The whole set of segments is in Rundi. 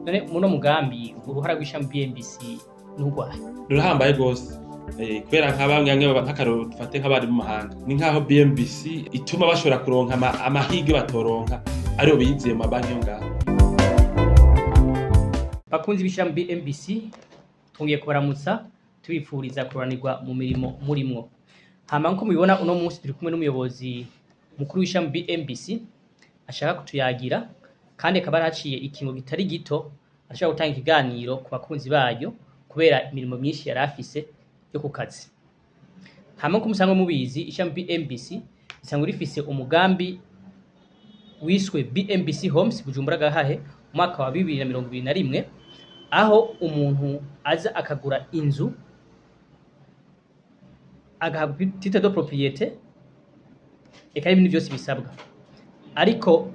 none muno mugambi uruhara rw'ishami BMBC n'urwaye rurahambaye gose kubera nk'abamwe nk'akaroro dufate nk'abari mu mahanga ni nk'aho BMBC ituma bashobora kuronka amahirwe batoronka ariyo biyiziye mu mabanki yo ngaho. Bakunzi b'ishami BMBC tungiye kubaramutsa tubifuriza kuranirwa mu mirimo murimwo. Hama nko mubibona uno munsi turi kumwe n'umuyobozi mukuru w'ishami BMBC ashaka kutuyagira kandi akaba yaraciye ikingo gitari gito ashaka gutanga ikiganiro ku bakunzi bayo kubera imirimo myinshi yari afise yo ku kazi. Hama nko musanzwe mubizi ishami BMBC isanzwe rifise umugambi wiswe BMBC Homes Bujumbura Gahahe umwaka wa 2021 aho umuntu aza akagura inzu agahabwa titre de propriété eka ibintu byose bisabwa, ariko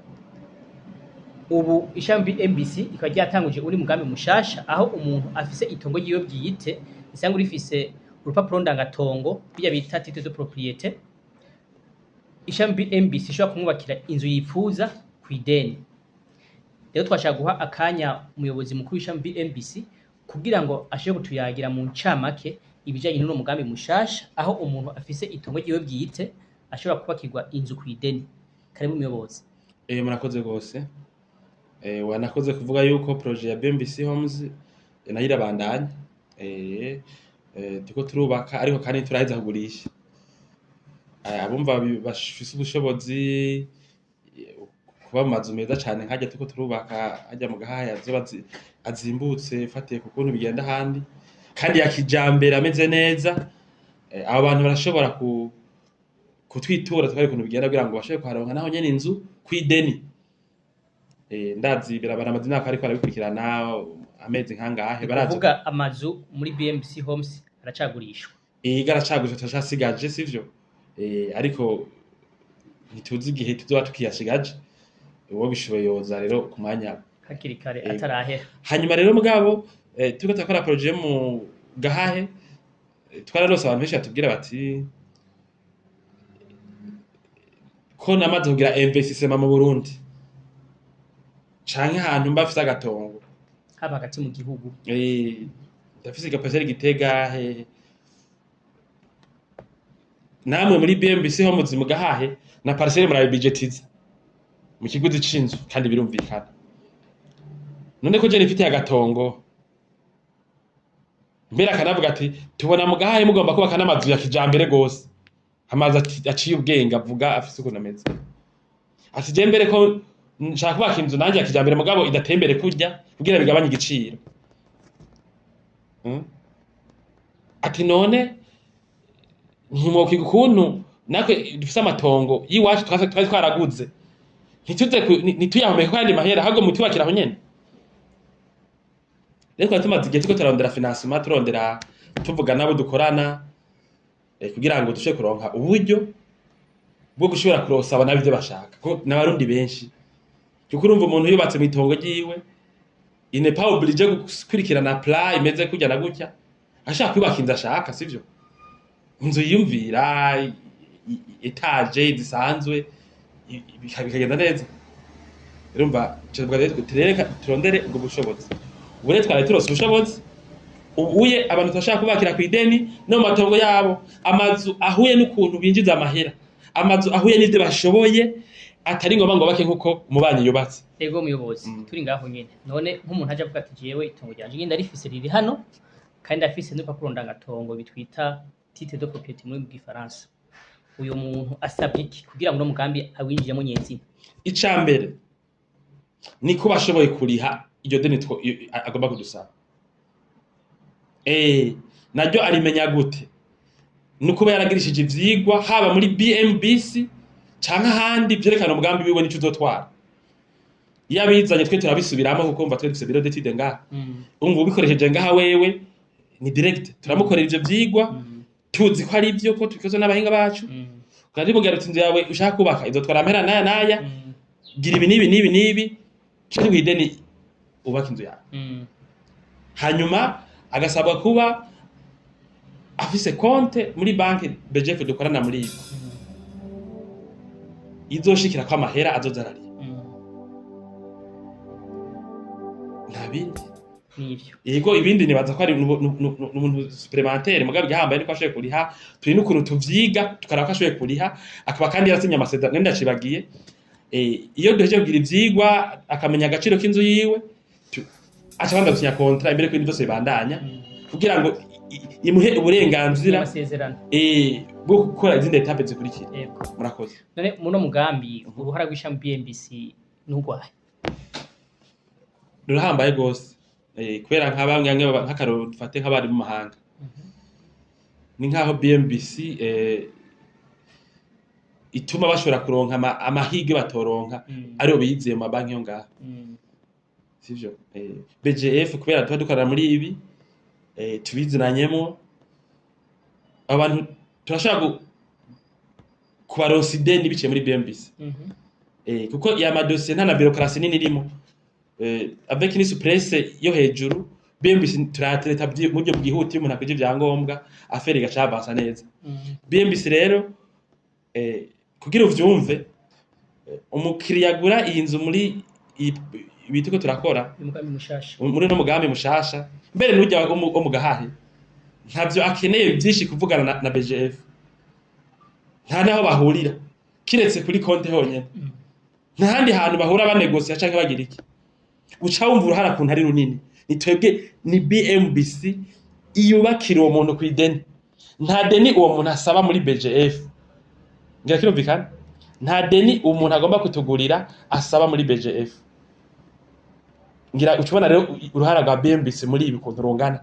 ubu ishami BMBC ikaba ryatanguje uri mugambi mushasha aho umuntu afise itongo ryiwe bwite isanzwe rifise urupapuro ndangatongo bijya bita titre de propriété. Ishami BMBC ishobora kumwubakira inzu yifuza kw'ideni. Rero twashaka guha akanya umuyobozi mukuru w'ishami BMBC kugira ngo ashobore kutuyagira mu ncamake ibijanye n'uno mugambi mushasha aho umuntu afise itongo ryiwe bwite ashobora kubakirwa inzu kw'ideni. Karibu umuyobozi. Murakoze gose. Wanakoze kuvuga yuko projet ya BMBC Homes nayo irabandanya. Tuko turubaka ariko kandi turaheza kugurisha. Abumva bafise ubushobozi kuba mu mazu meza cyane nkajya tuko turubaka hajya mu Gahahe azoba azimbutse fatiye ku kuntu bigenda handi kandi yakijambere ameze neza. Abo bantu barashobora kutwitura twari kuntu bigenda kugira ngo bashobore kuharonka naho nyene inzu kw'ideni. Ndazi birabana amazina ariko arabikurikirana amezi nkangahe baraje kuvuga amazu muri BMBC Homes aracagurishwa. Garacagurishwa tashasigaje sivyo. Ariko ntituzi igihe tuzoba tukiyashigaje uwo bishoboye yoza rero ku mwanya hakiri kare atarahera. Hanyuma rero mugabo turiko turakora projet mu Gahahe twararose abantu benshi batubwira bati ko namaze kugira investissement mu Burundi canke ahantu mbafise agatongo haba hagati mu gihugu ndafise Parcelle Gitega namwe muri BMBC Homes mu Gahahe na Parcelle murabe budgetiza mu kiguzi c'inzu kandi birumvikana. None ko je nifitiye agatongo mbere akanavuga ati tubona mu Gahahe mugomba kubaka n'amazu ya kijambere gose amazi aciye ubwenge avuga afise ukuntu ameze ati je mbere ko nshaka kubaka inzu nanje ya kijambere mugabo idatembere kurya kugira bigabanye igiciro. Ati none ntimwokiga ukuntu nakwe dufise amatongo yiwacu twari twaraguze ntituyahomeke kandi mahera ahubwo mutubakira aho nyene. Rero twari tumaze igihe turiko turarondera financement turondera tuvuga nabo dukorana kugira ngo dushobore kuronka uburyo bwo gushobora kurosa abana bivyo bashaka ko n'abarundi benshi kuko urumva umuntu yubatse mu itongo ryiwe il n'est pas obligé gukurikirana plan imeze kujya na gutya ashaka kubaka inzu ashaka sivyo. Inzu yumvira etage zisanzwe bikagenda neza. Urumva cyangwa rero turondere ubwo bushobozi ubure twari turose ubushobozi ubuye abantu twashaka kubakira kw'ideni no matongo yabo amazu ahuye n'ukuntu binjiza amahera amazu ahuye n'ivyo bashoboye atari ngombwa ngo bake nkuko umubanyi yubatse. Ego muyobozi turi ngaho nyene none nk'umuntu aje avuga ati jewe itongo ryanje ngenda rifise riri hano kandi afise n'urupapuro ndangatongo bitwita titre de propriété muri Gifaransa. Uyo muntu asabye iki kugira ngo no mugambi awinjiremo nyenzina? Icambere ni ko bashoboye kuriha iryo deni agomba kudusaba. Naryo arimenya gute? Nuko yaragirishije ivyigwa haba muri BMBC canke ahandi vyerekana umugambi wiwe n'ico uzotwara. Yabizanye twe turabisubiramo kuko mva twe dufise bureau d'étude ngaha. Umva ubikoresheje ngaha wewe ni direct turamukorera ivyo vyigwa tuzi ko ari ivyo ko tukoze n'abahinga bacu. Kandi bugarutse inzu yawe ushaka kubaka izotwara amera naya gira ibi nibi kiri kw'ideni ubaka inzu yawe. Hanyuma agasabwa kuba afise konte muri banki BGF dukorana muri ibi. Izoshikira ko amahera azozarari. ntabindi nivyo yego ibindi nibaza ko ari umuntu supplémentaire mugabe gihambaye niko ashoboye kuriha turi n'ukuntu tuvyiga tukaraba ko ashoboye kuriha akaba kandi yarasinye amasezerano ndacibagiye iyo duhejeje kugira ivyigwa akamenya agaciro k'inzu yiwe aca abanza gusinya contrat imbere ko ibintu byose bibandanya kugira ngo imuhe uburenganzira bwo gukora izindi etape zikurikira. Murakoze. None muno mugambi uruhara rw'ishami BMBC n'urwaye rurahambaye gose kubera nk'abamwe nk'akaroro dufate nk'abari mu mahanga ni nk'aho BMBC ituma bashobora kuronka amahirwe batoronka ariyo biyiziye mu mabanki yo ngaha sivyo BGF kubera tuba dukorana muri ibi tubizinanyemo abantu turashaka kubaronsa ideni biciye muri BMBC kuko ya madosiye nta na bureaucratie nini irimo avec une souplesse yo hejuru BMBC turatereta mu buryo bwihutiye umuntu akuje ivyangombwa afere igaca avansa neza BMBC rero kugira uvyumve umukiriya agura iyi nzu muri ibituko turakora muri no mugambi mushasha mbere n'ujya mu gahahe ntavyo akeneye byinshi kuvugana na BGF nta naho bahurira kiretse kuri konte honyene nta handi hantu bahura banegosia canke bagira iki uca wumva uruhara kuntu ari runini nitwebwe ni BMBC iyubakira uwo muntu kw'ideni nta deni uwo muntu asaba muri BGF ngira kirumvikana nta deni umuntu agomba kutugurira asaba muri BGF ngira ucubona rero uruhara rwa BMBC muri ibi kuntu rungana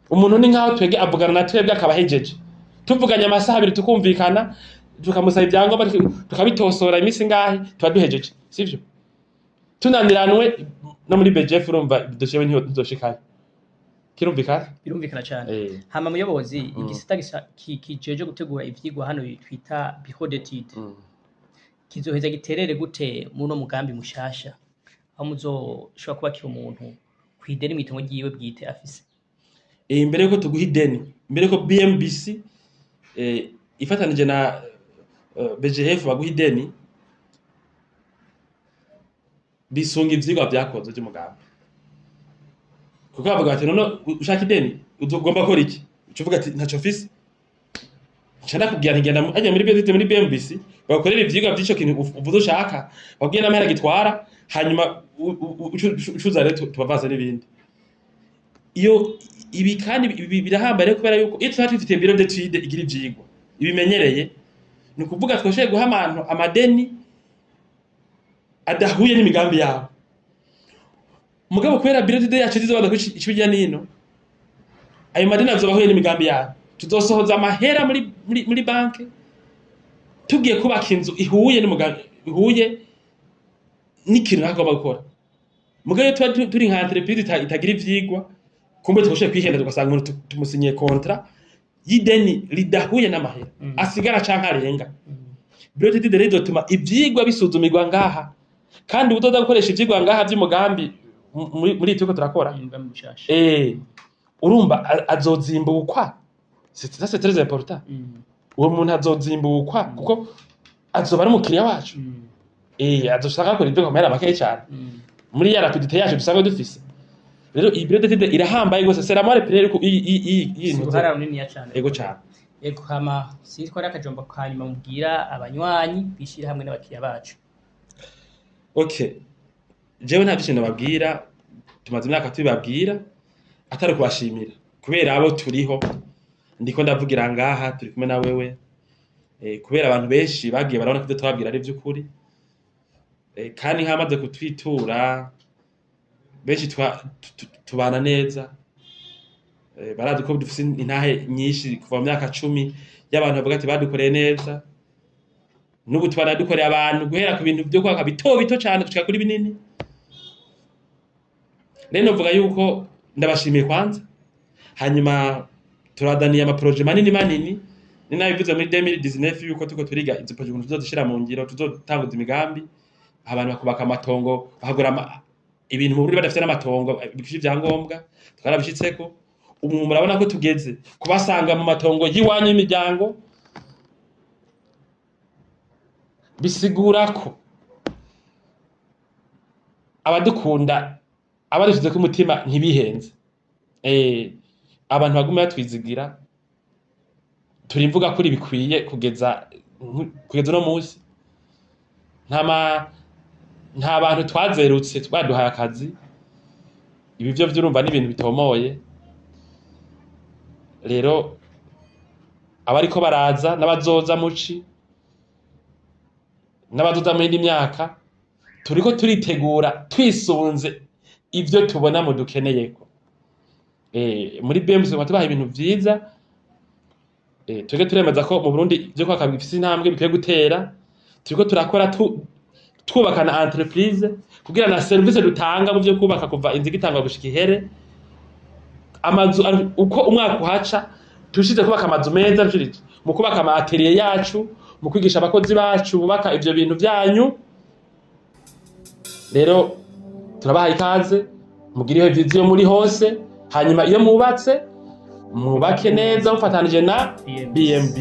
umuntu ni nkaho twege avugana na twebwe akabahejeje tuvuganye amasaha abiri tukumvikana tukamusaba ibyangombwa tukabitosora imisi ngahe tuba duhejeje sivyo tunaniranwe no muri BGF urumva dosiye ntizoshikaye birumvikana cyane hama muyobozi igisita kijeje gutegura ivyigwa hano twita bihodeted kizoheza giterere gute muno mugambi mushasha aho muzoshobora kubakira umuntu kw'ideni mw'itongo ryiwe bwite afise imbere yuko tuguha ideni imbere yuko BMBC ifatanije na BGF baguha ideni bisunga ivyigwa vyakoze by'umugambi kuko bavuga ati none ushaka ideni ugomba gukora iki ucuvuga ati ntaco mfise nshaka kubwira ngenda ajya muri BMBC bakorera ivyigwa by'ico kintu uvuze ushaka babwiye n'amahera gitwara hanyuma ucuza rero tubavanze n'ibindi iyo ibi kandi birahambaye kubera yuko iyo twari twifitiye bureau d'étude igira ivyigwa ibimenyereye ni ukuvuga twashoboye guha abantu amadeni adahuye n'imigambi yabo mugabo kubera bureau d'étude yacu zizobanza kwicibijya nino ayo madeni azobahuye n'imigambi yabo tuzosohoza amahera muri banke tugiye kubaka inzu ihuye n'umugambi ihuye n'ikintu agomba gukora mugabo tuba turi nka entreprise itagira ivyigwa kumbe twashoboye kwihenda tugasanga umuntu tumusinyiye contrat y'ideni ridahuye n'amahera asigara canke arenga bureau d'étude rero izotuma ivyigwa bisuzumirwa ngaha kandi utoza gukoresha ivyigwa ngaha vy'umugambi muri tuko turakora urumva azozimbukwa c'est très important uwo muntu azozimbukwa kuko azoba ari umukiriya wacu azoshaka gukora ibyo komera make cyane muri ya rapidité yacu dusanga dufise rero iyi bureau d'étude irahambaye gose c'est la mare première ko iyi uruhara runini cyane ego cyane ego hama sitwa rakajomba kanyuma mubwira abanywanyi bishira hamwe n'abakiriya bacu okay jewe nta byinshi nababwira tumaze imyaka tubibabwira atari kubashimira kubera abo turiho ndiko ndavugira ngaha turi kumwe na wewe kubera abantu benshi bagiye barabona ko twabwira ari by'ukuri kandi nkamaze kutwitura benshi tubana neza barazi ko dufise intahe nyinshi kuva mu myaka 10 y'abantu bavuga ati badukoreye neza n'ubu twaradukoreye abantu guhera ku bintu byo kwaka bito cyane gushika kuri binini rero novuga yuko ndabashimiye kwanza hanyuma turadaniye ama projet manini ni nabivuze muri 2019 yuko tuko turiga izo projet tuzozishira mu ngiro tuzotanguza imigambi abantu bakubaka amatongo bahagura ibintu mu Burundi badafite n'amatongo bikije ibyangombwa twarabishitseko umuntu murabona ko tugeze kubasanga mu matongo yiwanyu imiryango bisigura ko abadukunda abadushize ku mutima ntibihenze. Abantu baguma batwizigira turi mvuga kuri bikwiye kugeza no munsi. Nta bantu twazerutse twaduhaye akazi. Ibi byo vyurumva n'ibintu bitomoye. Rero abariko baraza n'abazoza muci n'abazoza mu yindi myaka turiko turitegura twisunze ivyo tubona mu dukeneyeko. Muri BMBC tubaha ibintu vyiza. Twebwe turemeza ko mu Burundi byo kwaka bifise intambwe bikwiye gutera. Turiko turakora twubakana entreprise kugira na service dutanga mu byo kubaka kuva inzu gitangwa gushika ihere. Amazu uko umwaka uhaca tushize kubaka amazu meza nshirije mu kubaka ama atelier yacu, mu kwigisha abakozi bacu bubaka ivyo bintu byanyu. Rero turabaha ikaze mugiriwe vision muri hose, hanyuma iyo mubatse mubake neza mufatanije na BMB.